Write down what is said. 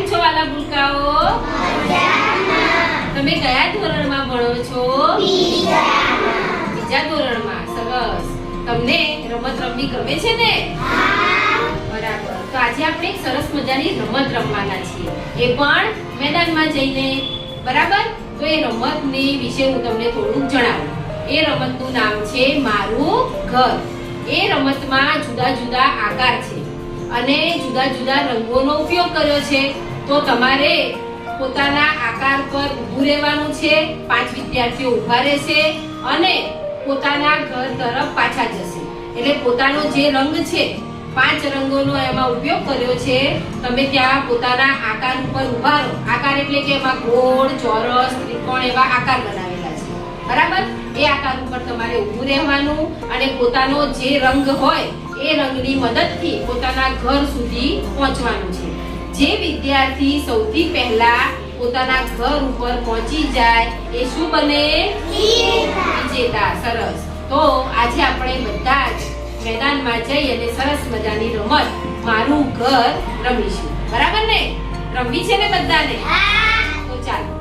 છો વાલા ભૂલકાઓ? તમે કયા ધોરણમાં ભણો છો? બીજા ધોરણમાં. સરસ. તમને રમત રમવી ગમે છે ને? બરાબર. તો આજે આપણે એક સરસ મજાની રમત રમવાના છીએ, એ પણ મેદાનમાં જઈને. બરાબર? તો એ રમતની વિશે હું તમને થોડુંક જણાવું. એ રમતનું નામ છે મારું ઘર. એ રમતમાં જુદા જુદા આકાર છે અને જુદા જુદા રંગોનો ઉપયોગ કર્યો છે. તો તમારે પોતાના આકાર પર ઊભું રહેવાનું છે. 5 વિદ્યાર્થીઓ ઊભા રહેશે અને પોતાના ઘર તરફ પાછા જશે. એટલે પોતાનો જે રંગ છે, 5 રંગોનો એમાં ઉપયોગ કર્યો છે. તમે ત્યાં પોતાના આકાર ઉપર ઊભા રહો. આકાર એટલે કે એમાં ગોળ, ચોરસ, ત્રિકોણ એવા આકાર બનાવેલા છે. બરાબર? એ આકાર ઉપર તમારે ઊભું રહેવાનું અને પોતાનો જે રંગ હોય એ રંગની મદદથી પોતાના ઘર સુધી પહોંચવાનું છે. જે વિદ્યાર્થી સૌથી પહેલા પોતાના ઘર ઉપર પહોંચી જાય એ શું બને? વિજેતા. સરસ. તો આજે આપણે બધા જ મેદાનમાં જઈ અને સરસ મજાની રમત મારું ઘર રમીશું. બરાબર ને? રમવી છે ને બધાને? તો ચાલો.